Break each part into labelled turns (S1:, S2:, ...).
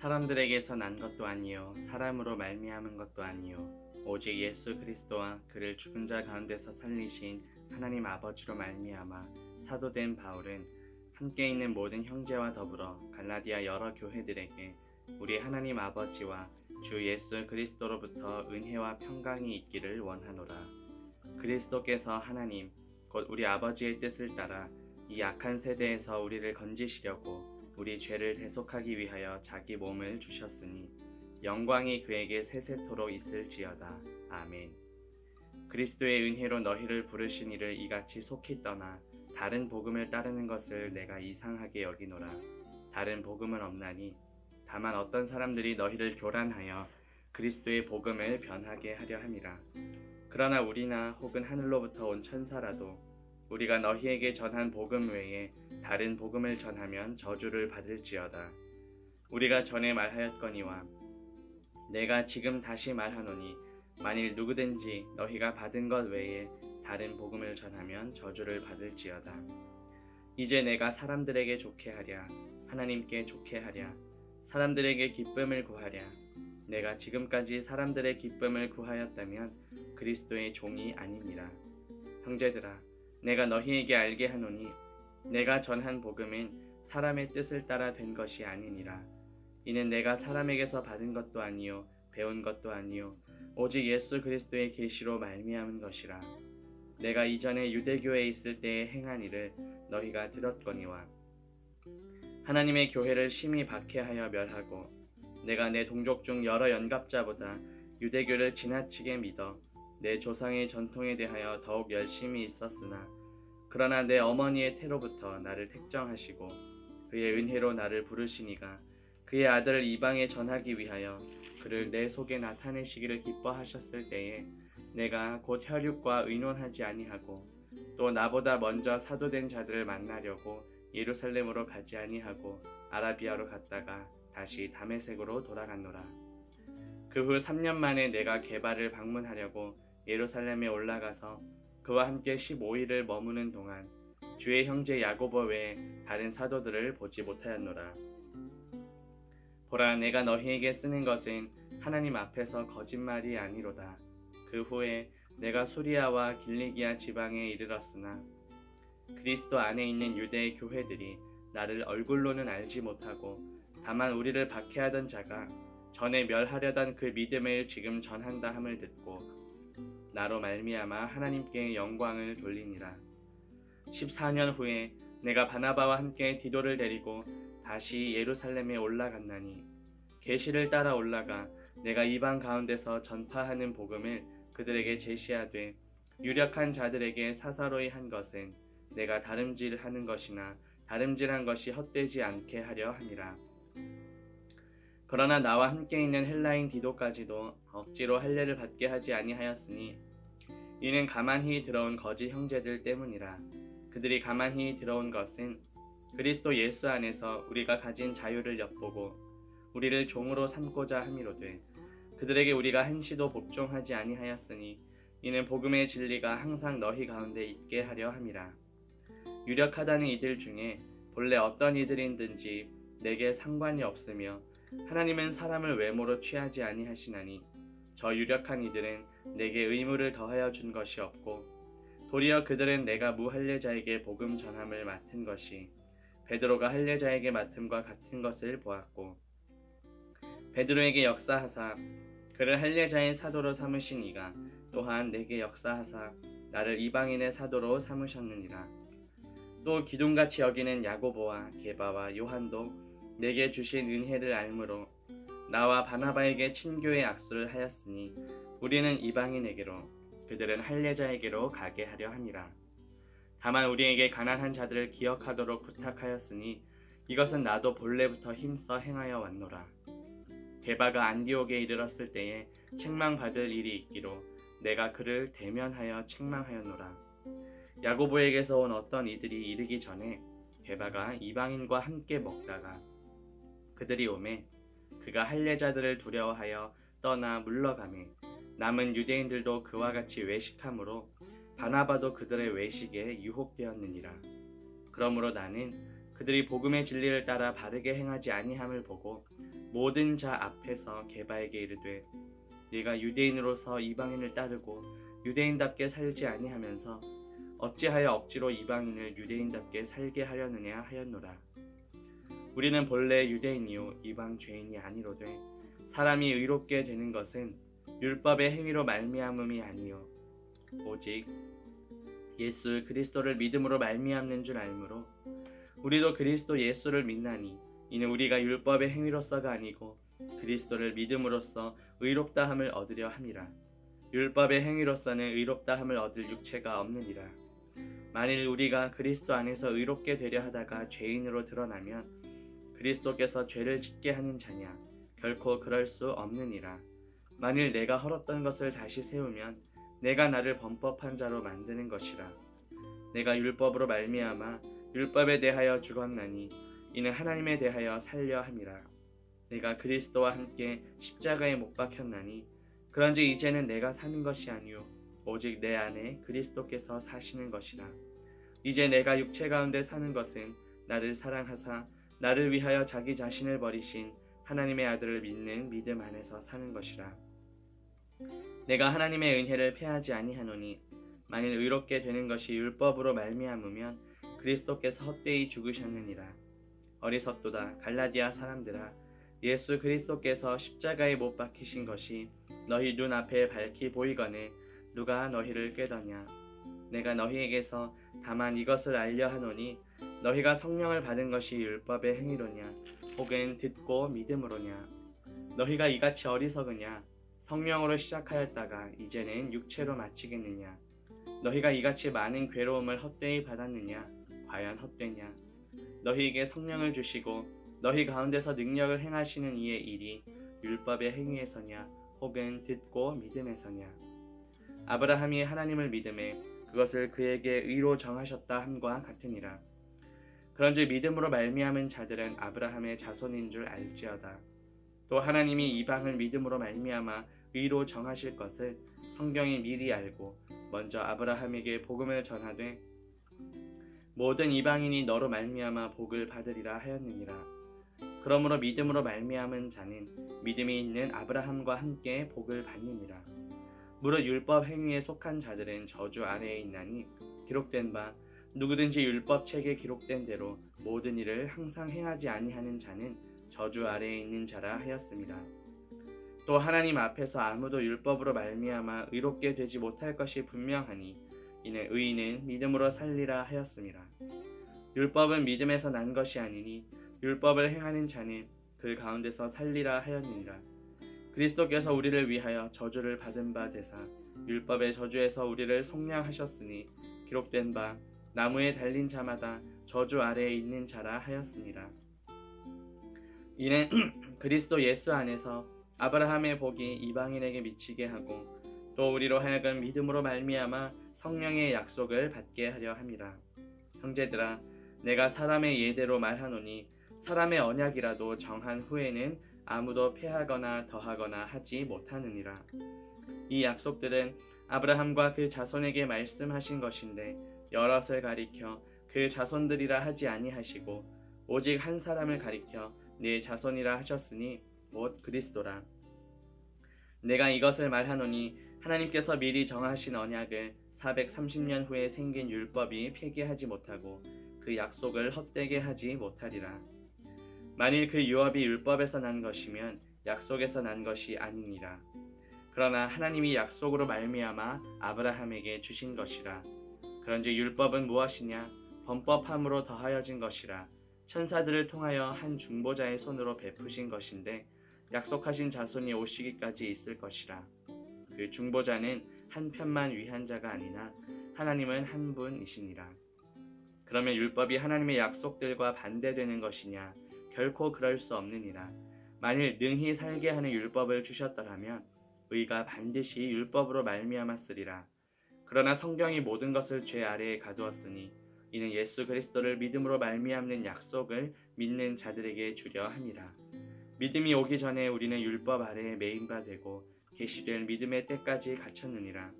S1: 사람들에게서 난 것도 아니요 사람으로 말미암은 것도 아니요 오직 예수 그리스도와 그를 죽은 자 가운데서 살리신 하나님 아버지로 말미암아 사도된 바울은 함께 있는 모든 형제와 더불어 갈라디아 여러 교회들에게 우리 하나님 아버지와 주 예수 그리스도로부터 은혜와 평강이 있기를 원하노라. 그리스도께서 하나님 곧 우리 아버지의 뜻을 따라 이 악한 세대에서 우리를 건지시려고 우리 죄를 대속하기 위하여 자기 몸을 주셨으니 영광이 그에게 세세토록 있을지어다. 아멘. 그리스도의 은혜로 너희를 부르신 이를 이같이 속히 떠나 다른 복음을 따르는 것을 내가 이상하게 여기노라. 다른 복음은 없나니 다만 어떤 사람들이 너희를 교란하여 그리스도의 복음을 변하게 하려 함이라. 그러나 우리나 혹은 하늘로부터 온 천사라도 우리가 너희에게 전한 복음 외에 다른 복음을 전하면 저주를 받을지어다. 우리가 전에 말하였거니와 내가 지금 다시 말하노니 만일 누구든지 너희가 받은 것 외에 다른 복음을 전하면 저주를 받을지어다. 이제 내가 사람들에게 좋게 하랴 하나님께 좋게 하랴 사람들에게 기쁨을 구하랴. 내가 지금까지 사람들의 기쁨을 구하였다면 그리스도의 종이 아니니라. 형제들아 내가 너희에게 알게 하노니 내가 전한 복음은 사람의 뜻을 따라 된 것이 아니니라. 이는 내가 사람에게서 받은 것도 아니요 배운 것도 아니요 오직 예수 그리스도의 계시로 말미암은 것이라. 내가 이전에 유대교에 있을 때에 행한 일을 너희가 들었거니와 하나님의 교회를 심히 박해하여 멸하고 내가 내 동족 중 여러 연갑자보다 유대교를 지나치게 믿어 내 조상의 전통에 대하여 더욱 열심히 있었으나 그러나 내 어머니의 태로부터 나를 택정하시고 그의 은혜로 나를 부르시니가 그의 아들을 이방에 전하기 위하여 그를 내 속에 나타내시기를 기뻐하셨을 때에 내가 곧 혈육과 의논하지 아니하고 또 나보다 먼저 사도된 자들을 만나려고 예루살렘으로 가지 아니하고 아라비아로 갔다가 다시 다메섹으로 돌아갔노라. 그 후 3년 만에 내가 게바를 방문하려고 예루살렘에 올라가서 그와 함께 15일을 머무는 동안 주의 형제 야고보 외에 다른 사도들을 보지 못하였노라. 보라 내가 너희에게 쓰는 것은 하나님 앞에서 거짓말이 아니로다. 그 후에 내가 수리아와 길리기아 지방에 이르렀으나 그리스도 안에 있는 유대의 교회들이 나를 얼굴로는 알지 못하고 다만 우리를 박해하던 자가 전에 멸하려던 그 믿음을 지금 전한다 함을 듣고 나로 말미암아 하나님께 영광을 돌리니라. 14년 후에 내가 바나바와 함께 디도를 데리고 다시 예루살렘에 올라갔나니 계시를 따라 올라가 내가 이방 가운데서 전파하는 복음을 그들에게 제시하되 유력한 자들에게 사사로이 한 것은 내가 다름질하는 것이나 다름질한 것이 헛되지 않게 하려 함이라. 그러나 나와 함께 있는 헬라인 디도까지도 억지로 할례를 받게 하지 아니하였으니 이는 가만히 들어온 거짓 형제들 때문이라. 그들이 가만히 들어온 것은 그리스도 예수 안에서 우리가 가진 자유를 엿보고 우리를 종으로 삼고자 함이로되 그들에게 우리가 한시도 복종하지 아니하였으니 이는 복음의 진리가 항상 너희 가운데 있게 하려 함이라. 유력하다는 이들 중에 본래 어떤 이들인든지 내게 상관이 없으며 하나님은 사람을 외모로 취하지 아니하시나니 저 유력한 이들은 내게 의무를 더하여 준 것이 없고 도리어 그들은 내가 무할례자에게 복음 전함을 맡은 것이 베드로가 할례자에게 맡음과 같은 것을 보았고 베드로에게 역사하사 그를 할례자의 사도로 삼으신 이가 또한 내게 역사하사 나를 이방인의 사도로 삼으셨느니라. 또 기둥같이 여기는 야고보와 게바와 요한도 내게 주신 은혜를 알므로 나와 바나바에게 친교의 악수를 하였으니 우리는 이방인에게로 그들은 할례자에게로 가게 하려 함이라. 다만 우리에게 가난한 자들을 기억하도록 부탁하였으니 이것은 나도 본래부터 힘써 행하여 왔노라. 게바가 안디옥에 이르렀을 때에 책망받을 일이 있기로 내가 그를 대면하여 책망하였노라. 야고보에게서 온 어떤 이들이 이르기 전에 게바가 이방인과 함께 먹다가 그들이 오매 그가 할례자들을 두려워하여 떠나 물러가매 남은 유대인들도 그와 같이 외식함으로 바나바도 그들의 외식에 유혹되었느니라. 그러므로 나는 그들이 복음의 진리를 따라 바르게 행하지 아니함을 보고 모든 자 앞에서 게바에게 이르되 네가 유대인으로서 이방인을 따르고 유대인답게 살지 아니하면서 어찌하여 억지로 이방인을 유대인답게 살게 하려느냐 하였노라. 우리는 본래 유대인이요 이방 죄인이 아니로되 사람이 의롭게 되는 것은 율법의 행위로 말미암음이 아니요 오직 예수 그리스도를 믿음으로 말미암는 줄 알므로 우리도 그리스도 예수를 믿나니 이는 우리가 율법의 행위로서가 아니고 그리스도를 믿음으로써 의롭다 함을 얻으려 함이라. 율법의 행위로서는 의롭다 함을 얻을 육체가 없느니라. 만일 우리가 그리스도 안에서 의롭게 되려 하다가 죄인으로 드러나면 그리스도께서 죄를 짓게 하는 자냐? 결코 그럴 수 없느니라. 만일 내가 헐었던 것을 다시 세우면 내가 나를 범법한 자로 만드는 것이라. 내가 율법으로 말미암아 율법에 대하여 죽었나니 이는 하나님에 대하여 살려 함이라. 내가 그리스도와 함께 십자가에 못 박혔나니 그런즉 이제는 내가 사는 것이 아니요 오직 내 안에 그리스도께서 사시는 것이라. 이제 내가 육체 가운데 사는 것은 나를 사랑하사 나를 위하여 자기 자신을 버리신 하나님의 아들을 믿는 믿음 안에서 사는 것이라. 내가 하나님의 은혜를 패하지 아니하노니 만일 의롭게 되는 것이 율법으로 말미암으면 그리스도께서 헛되이 죽으셨느니라. 어리석도다 갈라디아 사람들아, 예수 그리스도께서 십자가에 못 박히신 것이 너희 눈앞에 밝히 보이거늘 누가 너희를 꾀더냐. 내가 너희에게서 다만 이것을 알려 하노니 너희가 성령을 받은 것이 율법의 행위로냐 혹은 듣고 믿음으로냐. 너희가 이같이 어리석으냐. 성령으로 시작하였다가 이제는 육체로 마치겠느냐. 너희가 이같이 많은 괴로움을 헛되이 받았느냐. 과연 헛되냐. 너희에게 성령을 주시고 너희 가운데서 능력을 행하시는 이의 일이 율법의 행위에서냐 혹은 듣고 믿음에서냐. 아브라함이 하나님을 믿음에 그것을 그에게 의로 정하셨다 함과 같으니라. 그런즉 믿음으로 말미암은 자들은 아브라함의 자손인 줄 알지어다. 또 하나님이 이방을 믿음으로 말미암아 의로 정하실 것을 성경이 미리 알고 먼저 아브라함에게 복음을 전하되 모든 이방인이 너로 말미암아 복을 받으리라 하였느니라. 그러므로 믿음으로 말미암은 자는 믿음이 있는 아브라함과 함께 복을 받느니라. 무릇 율법 행위에 속한 자들은 저주 아래에 있나니 기록된 바 누구든지 율법 책에 기록된 대로 모든 일을 항상 행하지 아니하는 자는 저주 아래에 있는 자라 하였습니다. 또 하나님 앞에서 아무도 율법으로 말미암아 의롭게 되지 못할 것이 분명하니 이는 의인은 믿음으로 살리라 하였습니다. 율법은 믿음에서 난 것이 아니니 율법을 행하는 자는 그 가운데서 살리라 하였느니라. 그리스도께서 우리를 위하여 저주를 받은 바 되사 율법의 저주에서 우리를 속량하셨으니 기록된 바 나무에 달린 자마다 저주 아래에 있는 자라 하였습니다. 이는 그리스도 예수 안에서 아브라함의 복이 이방인에게 미치게 하고 또 우리로 하여금 믿음으로 말미암아 성령의 약속을 받게 하려 함이라. 형제들아, 내가 사람의 예대로 말하노니 사람의 언약이라도 정한 후에는 아무도 폐하거나 더하거나 하지 못하느니라. 이 약속들은 아브라함과 그 자손에게 말씀하신 것인데 여럿을 가리켜 그 자손들이라 하지 아니하시고 오직 한 사람을 가리켜 네 자손이라 하셨으니 곧 그리스도라. 내가 이것을 말하노니 하나님께서 미리 정하신 언약을 430년 후에 생긴 율법이 폐기하지 못하고 그 약속을 헛되게 하지 못하리라. 만일 그 유업이 율법에서 난 것이면 약속에서 난 것이 아니니라. 그러나 하나님이 약속으로 말미암아 아브라함에게 주신 것이라. 그런즉 율법은 무엇이냐? 범법함으로 더하여진 것이라. 천사들을 통하여 한 중보자의 손으로 베푸신 것인데 약속하신 자손이 오시기까지 있을 것이라. 그 중보자는 한 편만 위한 자가 아니나 하나님은 한 분이시니라. 그러면 율법이 하나님의 약속들과 반대되는 것이냐? 결코 그럴 수 없느니라. 만일 능히 살게 하는 율법을 주셨더라면 의가 반드시 율법으로 말미암았으리라. 그러나 성경이 모든 것을 죄 아래에 가두었으니 이는 예수 그리스도를 믿음으로 말미암는 약속을 믿는 자들에게 주려 함이라. 믿음이 오기 전에 우리는 율법 아래에 매인 바 되고 계시될 믿음의 때까지 갇혔느니라.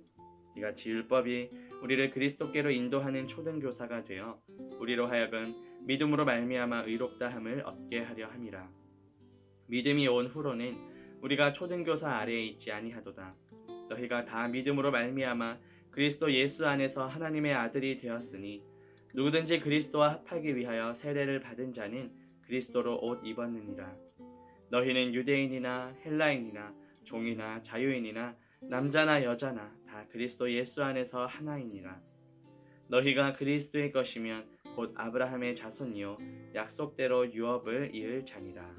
S1: 이같이 율법이 우리를 그리스도께로 인도하는 초등교사가 되어 우리로 하여금 믿음으로 말미암아 의롭다함을 얻게 하려 함이라. 믿음이 온 후로는 우리가 초등교사 아래에 있지 아니하도다. 너희가 다 믿음으로 말미암아 그리스도 예수 안에서 하나님의 아들이 되었으니 누구든지 그리스도와 합하기 위하여 세례를 받은 자는 그리스도로 옷 입었느니라. 너희는 유대인이나 헬라인이나 종이나 자유인이나 남자나 여자나 다 그리스도 예수 안에서 하나이니라. 너희가 그리스도의 것이면 곧 아브라함의 자손이요 약속대로 유업을 이을 자니라.